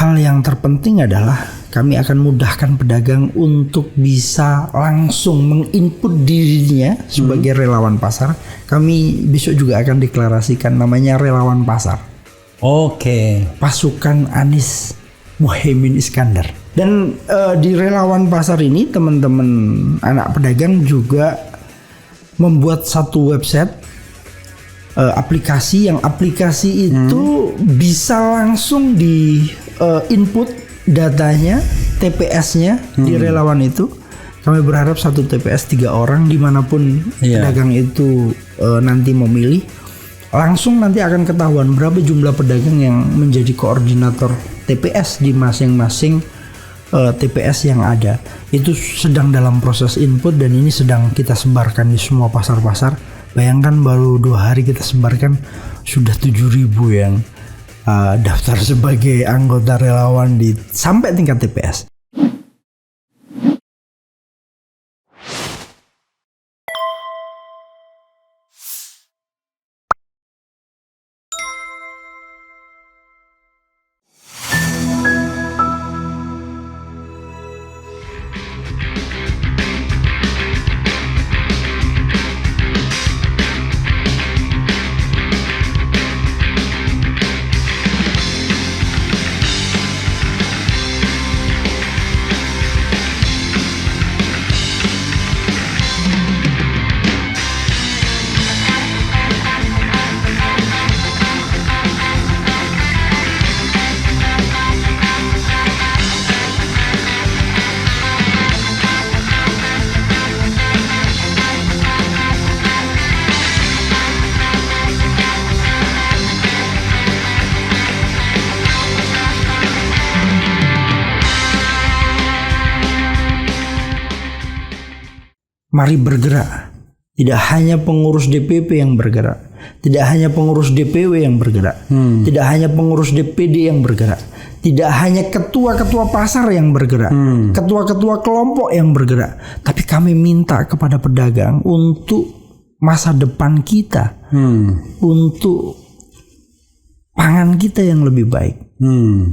hal yang terpenting adalah kami akan mudahkan pedagang untuk bisa langsung menginput dirinya sebagai relawan pasar. Kami besok juga akan deklarasikan namanya relawan pasar. Oke. Pasukan Anies Muhaimin Iskandar. Dan di relawan pasar ini teman-teman anak pedagang juga membuat satu website, aplikasi itu bisa langsung di input datanya, TPS-nya di relawan itu. Kami berharap satu TPS 3 orang dimanapun pedagang itu nanti memilih, langsung nanti akan ketahuan berapa jumlah pedagang yang menjadi koordinator TPS di masing-masing TPS yang ada. Itu sedang dalam proses input dan ini sedang kita sebarkan di semua pasar-pasar. Bayangkan baru 2 hari kita sebarkan sudah 7.000 yang daftar sebagai anggota relawan sampai tingkat TPS. Mari bergerak. Tidak hanya pengurus DPP yang bergerak, tidak hanya pengurus DPW yang bergerak, tidak hanya pengurus DPD yang bergerak, tidak hanya ketua-ketua pasar yang bergerak, ketua-ketua kelompok yang bergerak, tapi kami minta kepada pedagang untuk masa depan kita, untuk pangan kita yang lebih baik.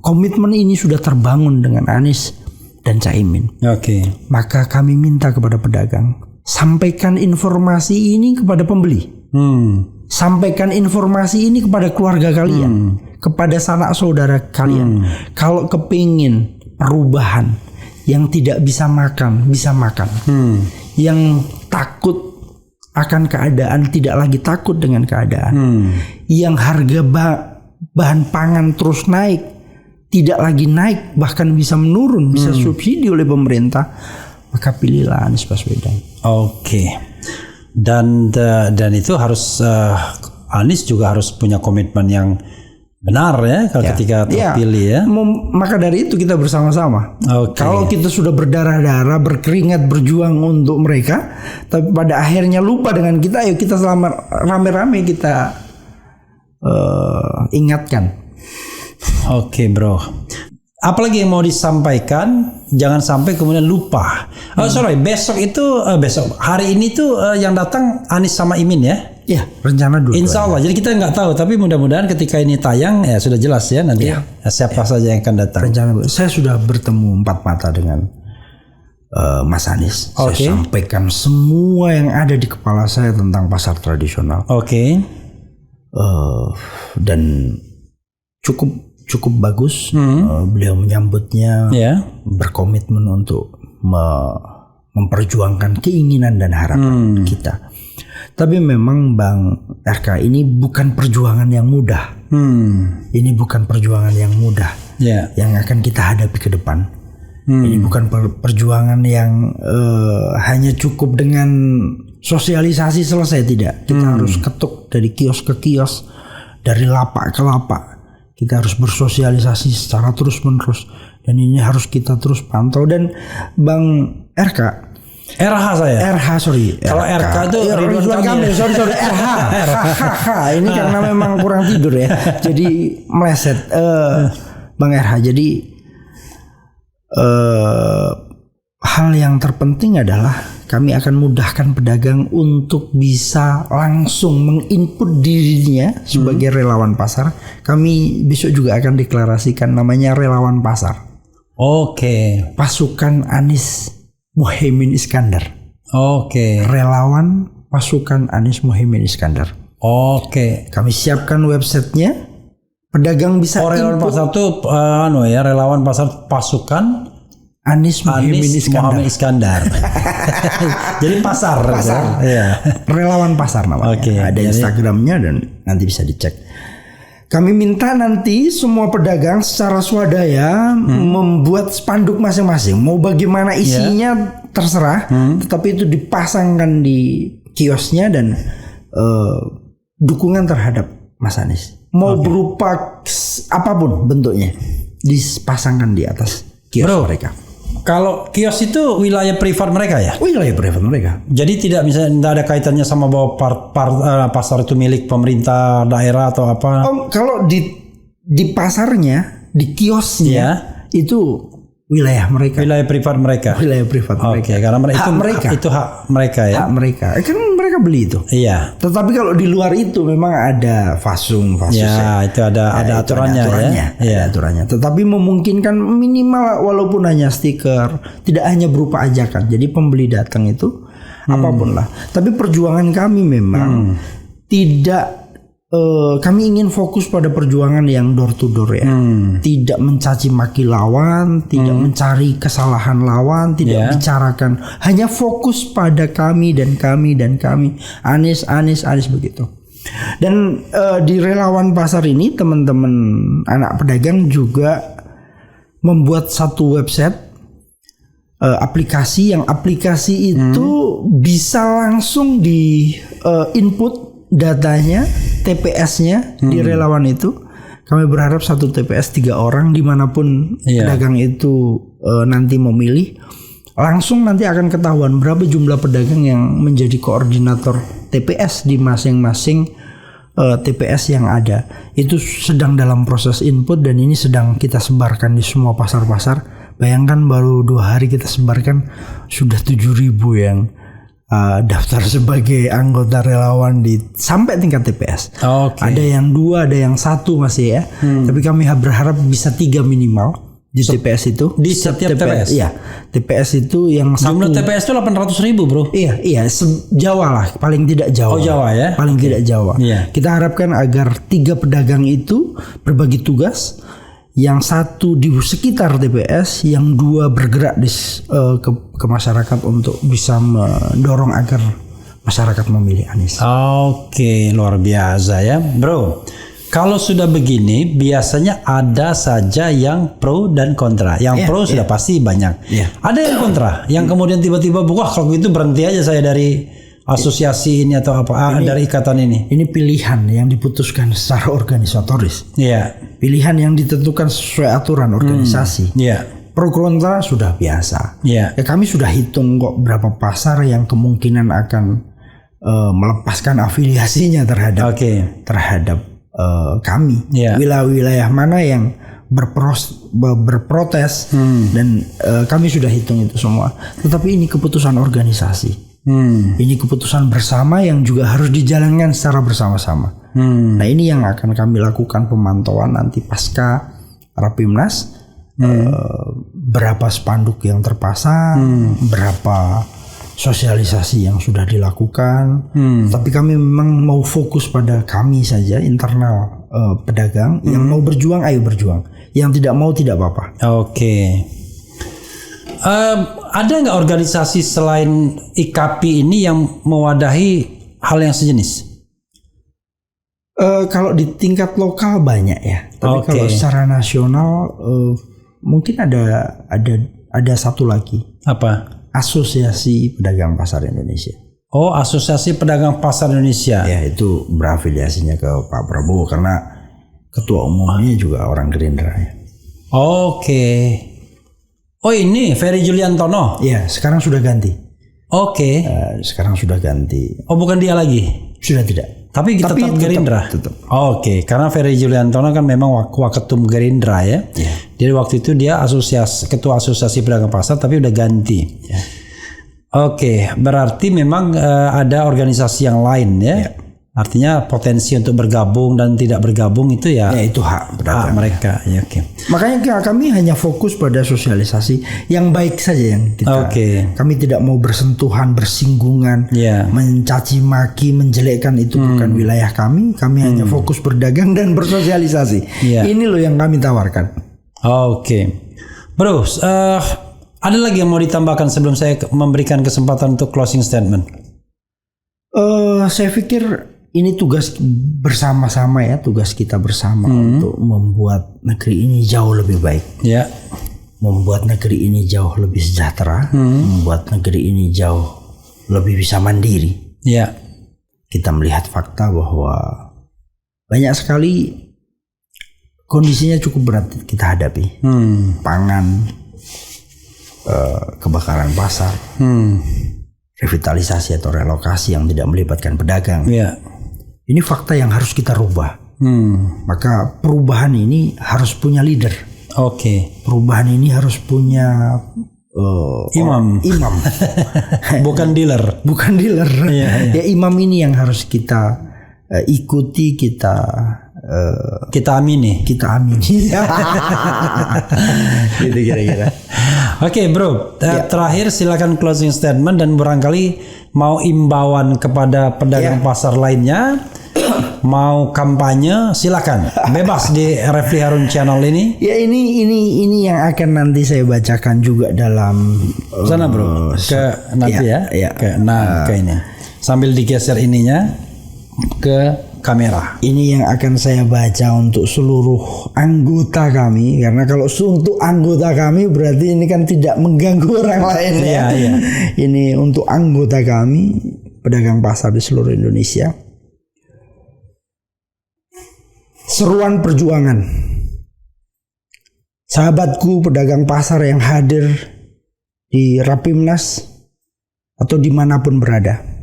Komitmen ini sudah terbangun dengan Anies dan Caimin. Maka kami minta kepada pedagang, sampaikan informasi ini kepada pembeli, sampaikan informasi ini kepada keluarga kalian, kepada sanak saudara kalian. Kalau kepingin perubahan, yang tidak bisa makan bisa makan, yang takut akan keadaan tidak lagi takut dengan keadaan, yang harga bahan pangan terus naik tidak lagi naik, bahkan bisa menurun, bisa subsidi oleh pemerintah, maka pilihlah Anies Baswedan. Dan itu harus Anies juga harus punya komitmen yang benar ya ketika terpilih ya. Maka dari itu kita bersama-sama. Kalau kita sudah berdarah-darah, berkeringat, berjuang untuk mereka, tapi pada akhirnya lupa dengan kita, ayo kita selama rame-rame kita ingatkan. Bro. Apalagi yang mau disampaikan, jangan sampai kemudian lupa. Besok hari ini tuh yang datang Anies sama Imin ya? Iya, rencana dulu. Insya Allah. Jadi kita nggak tahu, tapi mudah-mudahan ketika ini tayang ya sudah jelas ya nanti siapa saja yang akan datang. Rencana. Saya sudah bertemu 4 mata dengan Mas Anies. Saya sampaikan semua yang ada di kepala saya tentang pasar tradisional. Dan cukup bagus. Beliau menyambutnya, berkomitmen untuk memperjuangkan keinginan dan harapan kita. Tapi memang Bang RK, ini bukan perjuangan yang mudah. Ini bukan perjuangan yang mudah yang akan kita hadapi ke depan. Ini bukan perjuangan yang hanya cukup dengan sosialisasi selesai, tidak. Kita harus ketuk dari kios ke kios, dari lapak ke lapak. Kita harus bersosialisasi secara terus-menerus, dan ini harus kita terus pantau. Dan Bang RH Kalau RK itu Ridwan Kamil. Sorry RH. Ini karena memang kurang tidur ya, jadi meleset. Bang RH, jadi hal yang terpenting adalah kami akan mudahkan pedagang untuk bisa langsung menginput dirinya sebagai relawan pasar. Kami besok juga akan deklarasikan namanya relawan pasar. Oke. Pasukan Anies Muhaimin Iskandar. Oke. Relawan pasukan Anies Muhaimin Iskandar. Oke. Kami siapkan websitenya. Pedagang bisa relawan input. pasar itu relawan pasar pasukan Anies Muhaimin Iskandar. Jadi pasar. Ya. Relawan pasar namanya. Oke, Ada Instagramnya dan nanti bisa dicek. Kami minta nanti semua pedagang secara swadaya membuat spanduk masing-masing. Mau bagaimana isinya terserah, tetapi itu dipasangkan di kiosnya dan dukungan terhadap Mas Anies. Mau berupa apapun bentuknya, dipasangkan di atas kios mereka. Kalau kios itu wilayah privat mereka ya? Wilayah privat mereka. Jadi tidak ada kaitannya sama bahwa pasar itu milik pemerintah daerah atau apa? Kalau di pasarnya, di kiosnya itu wilayah mereka. Wilayah privat mereka. Wilayah privat mereka. Karena itu hak mereka ya. Hak mereka. Kan mereka beli itu. Iya. Tetapi kalau di luar itu memang ada fasus ya. Itu ada aturannya ya. Ada aturannya. Tetapi memungkinkan minimal walaupun hanya stiker, tidak hanya berupa ajakan. Jadi pembeli datang itu apapun lah. Tapi perjuangan kami memang tidak kami ingin fokus pada perjuangan yang door to door ya. Tidak mencaci maki lawan, tidak mencari kesalahan lawan, tidak bicarakan, hanya fokus pada kami dan kami dan kami. Anies begitu. Dan di relawan pasar ini teman-teman anak pedagang juga membuat satu website aplikasi itu bisa langsung di input datanya, TPS-nya di relawan itu. Kami berharap satu TPS 3 orang dimanapun pedagang itu nanti memilih, langsung nanti akan ketahuan berapa jumlah pedagang yang menjadi koordinator TPS di masing-masing TPS yang ada. Itu sedang dalam proses input dan ini sedang kita sebarkan di semua pasar-pasar. Bayangkan baru 2 hari kita sebarkan sudah 7.000 yang daftar sebagai anggota relawan sampai tingkat TPS. Ada yang 2, ada yang 1 masih ya. Tapi kami berharap bisa 3 minimal di TPS itu. Di setiap TPS. Iya. TPS itu yang jumlah TPS itu 800.000 bro. Iya. Jawa lah, paling tidak Jawa. Jawa ya. Paling tidak Jawa. Iya. Kita harapkan agar 3 pedagang itu berbagi tugas. Yang 1 di sekitar TPS, yang 2 bergerak ke masyarakat untuk bisa mendorong agar masyarakat memilih Anies. Luar biasa ya, bro. Kalau sudah begini, biasanya ada saja yang pro dan kontra. Yang pro sudah pasti banyak. Ada yang kontra, yang kemudian tiba-tiba, wah kalau gitu berhenti aja saya dari asosiasi ini atau apa dari ikatan ini. Ini pilihan yang diputuskan secara organisatoris. Pilihan yang ditentukan sesuai aturan organisasi. Pro kontra sudah biasa. Kami sudah hitung kok berapa pasar yang kemungkinan akan melepaskan afiliasinya terhadap kami. Wilayah-wilayah mana yang berprotes dan kami sudah hitung itu semua. Tetapi ini keputusan organisasi. Ini keputusan bersama yang juga harus dijalankan secara bersama-sama. Nah ini yang akan kami lakukan pemantauan nanti pasca Rapimnas. Berapa spanduk yang terpasang, berapa sosialisasi yang sudah dilakukan. Tapi kami memang mau fokus pada kami saja internal pedagang. Yang mau berjuang ayo berjuang, yang tidak mau tidak apa-apa. Ada nggak organisasi selain IKAPI ini yang mewadahi hal yang sejenis? Kalau di tingkat lokal banyak ya, tapi kalau secara nasional mungkin ada satu lagi. Apa? Asosiasi Pedagang Pasar Indonesia. Asosiasi Pedagang Pasar Indonesia. Ya itu berafiliasinya ke Pak Prabowo karena ketua umumnya juga orang Gerindra ya. Ini Ferry Juliantono. Ya, sekarang sudah ganti. Sekarang sudah ganti. Bukan dia lagi? Sudah tidak. Tapi tetap Gerindra. Tetap. Oke, karena Ferry Juliantono kan memang waketum Gerindra ya. Jadi waktu itu dia ketua asosiasi pedagang pasar tapi udah ganti. Oke, berarti memang ada organisasi yang lain ya. Artinya potensi untuk bergabung dan tidak bergabung itu ya itu hak mereka. Ya, Makanya kami hanya fokus pada sosialisasi yang baik saja yang kita. Kami tidak mau bersentuhan, bersinggungan, mencaci maki, menjelekkan, itu bukan wilayah kami. Kami hanya fokus berdagang dan bersosialisasi. Ini loh yang kami tawarkan. Bro, ada lagi yang mau ditambahkan sebelum saya memberikan kesempatan untuk closing statement? Saya pikir ini tugas bersama-sama ya, tugas kita bersama untuk membuat negeri ini jauh lebih baik. Membuat negeri ini jauh lebih sejahtera, membuat negeri ini jauh lebih bisa mandiri. Kita melihat fakta bahwa banyak sekali kondisinya cukup berat kita hadapi. Pangan, kebakaran pasar, revitalisasi atau relokasi yang tidak melibatkan pedagang. Ini fakta yang harus kita rubah. Maka perubahan ini harus punya leader. Perubahan ini harus punya imam. Bukan dealer. Ya, imam ini yang harus kita ikuti, kita amini. Gitu kira-kira. Bro, terakhir silakan closing statement dan barangkali mau imbauan kepada pedagang pasar lainnya, mau kampanye, silakan. Bebas di Refli Harun channel ini. Ya, ini yang akan nanti saya bacakan juga dalam sana, Bro. Ke nanti ke ini. Sambil digeser ininya ke kamera. Ini yang akan saya baca untuk seluruh anggota kami, karena kalau untuk anggota kami berarti ini kan tidak mengganggu orang lain ya. Ini untuk anggota kami, pedagang pasar di seluruh Indonesia. Seruan perjuangan. Sahabatku pedagang pasar yang hadir di Rapimnas atau dimanapun berada.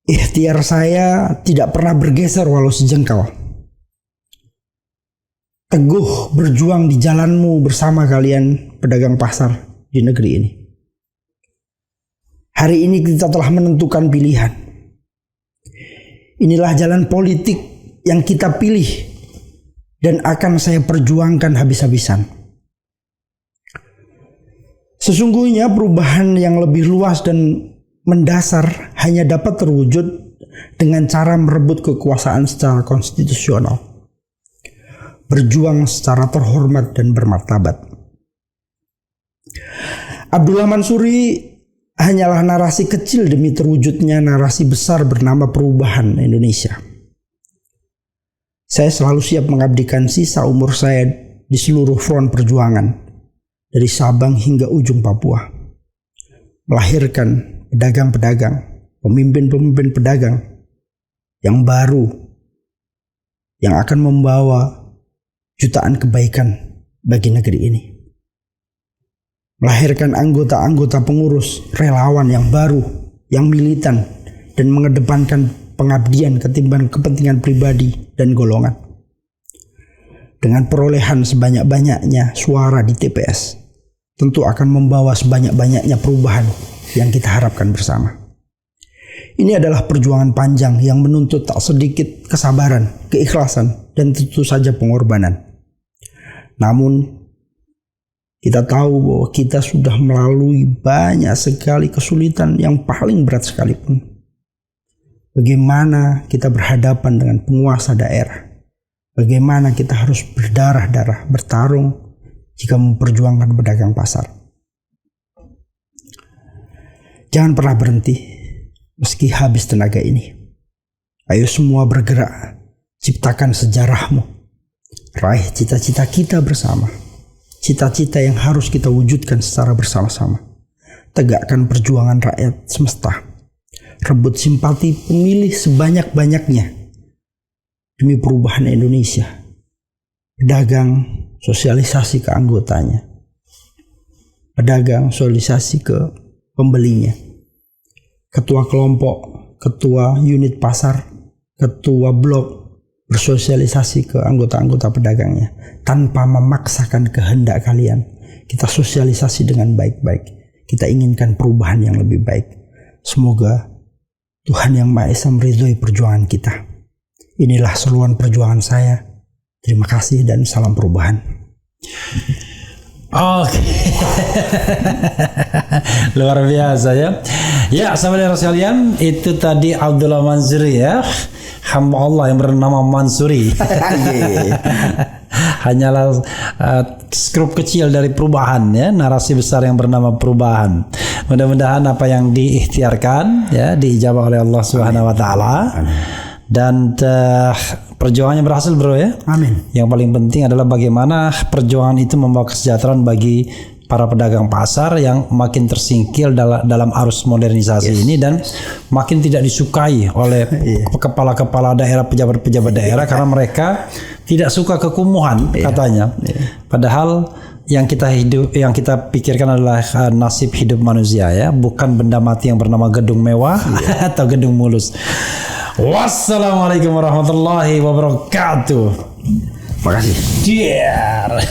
Ikhtiar saya tidak pernah bergeser walau sejengkal. Teguh berjuang di jalanmu bersama kalian pedagang pasar di negeri ini. Hari ini kita telah menentukan pilihan. Inilah jalan politik yang kita pilih dan akan saya perjuangkan habis-habisan. Sesungguhnya perubahan yang lebih luas dan mendasar hanya dapat terwujud dengan cara merebut kekuasaan secara konstitusional, berjuang secara terhormat dan bermartabat. Abdullah Mansuri hanyalah narasi kecil demi terwujudnya narasi besar bernama perubahan Indonesia. Saya selalu siap mengabdikan sisa umur saya di seluruh front perjuangan, dari Sabang hingga ujung Papua, melahirkan pedagang-pedagang, pemimpin-pemimpin pedagang yang baru, yang akan membawa jutaan kebaikan bagi negeri ini. Melahirkan anggota-anggota pengurus, relawan yang baru, yang militan, dan mengedepankan pengabdian ketimbang kepentingan pribadi dan golongan. Dengan perolehan sebanyak-banyaknya suara di TPS, tentu akan membawa sebanyak-banyaknya perubahan yang kita harapkan bersama. Ini adalah perjuangan panjang yang menuntut tak sedikit kesabaran, keikhlasan, dan tentu saja pengorbanan. Namun, kita tahu bahwa kita sudah melalui banyak sekali kesulitan yang paling berat sekalipun. Bagaimana kita berhadapan dengan penguasa daerah? Bagaimana kita harus berdarah-darah bertarung jika memperjuangkan pedagang pasar? Jangan pernah berhenti meski habis tenaga ini. Ayo semua bergerak, ciptakan sejarahmu, raih cita-cita kita bersama, cita-cita yang harus kita wujudkan secara bersama-sama. Tegakkan perjuangan rakyat semesta, rebut simpati pemilih sebanyak-banyaknya demi perubahan Indonesia. Pedagang sosialisasi ke anggotanya, pedagang sosialisasi ke pembelinya, ketua kelompok ketua unit pasar, ketua blok bersosialisasi ke anggota-anggota pedagangnya tanpa memaksakan kehendak kalian. Kita sosialisasi dengan baik-baik. Kita inginkan perubahan yang lebih baik. Semoga Tuhan Yang Maha Esa meridhoi perjuangan kita. Inilah seruan perjuangan saya. Terima kasih dan salam perubahan. Oke. Luar biasa ya. Ya, sahabat sekalian, itu tadi Abdullah Mansuri ya. Hamba Allah yang bernama Mansuri. Hanyalah skrup kecil dari perubahan ya, narasi besar yang bernama perubahan. Mudah-mudahan apa yang diikhtiarkan ya diijabah oleh Allah Subhanahu wa taala. Dan perjuangannya berhasil bro ya. Amin. Yang paling penting adalah bagaimana perjuangan itu membawa kesejahteraan bagi para pedagang pasar yang makin tersingkir dalam arus modernisasi ini dan makin tidak disukai oleh kepala-kepala daerah, pejabat-pejabat daerah karena mereka tidak suka kekumuhan katanya. Padahal yang kita pikirkan adalah nasib hidup manusia ya, bukan benda mati yang bernama gedung mewah atau gedung mulus. Wassalamualaikum warahmatullahi wabarakatuh. Terima kasih. Cheers.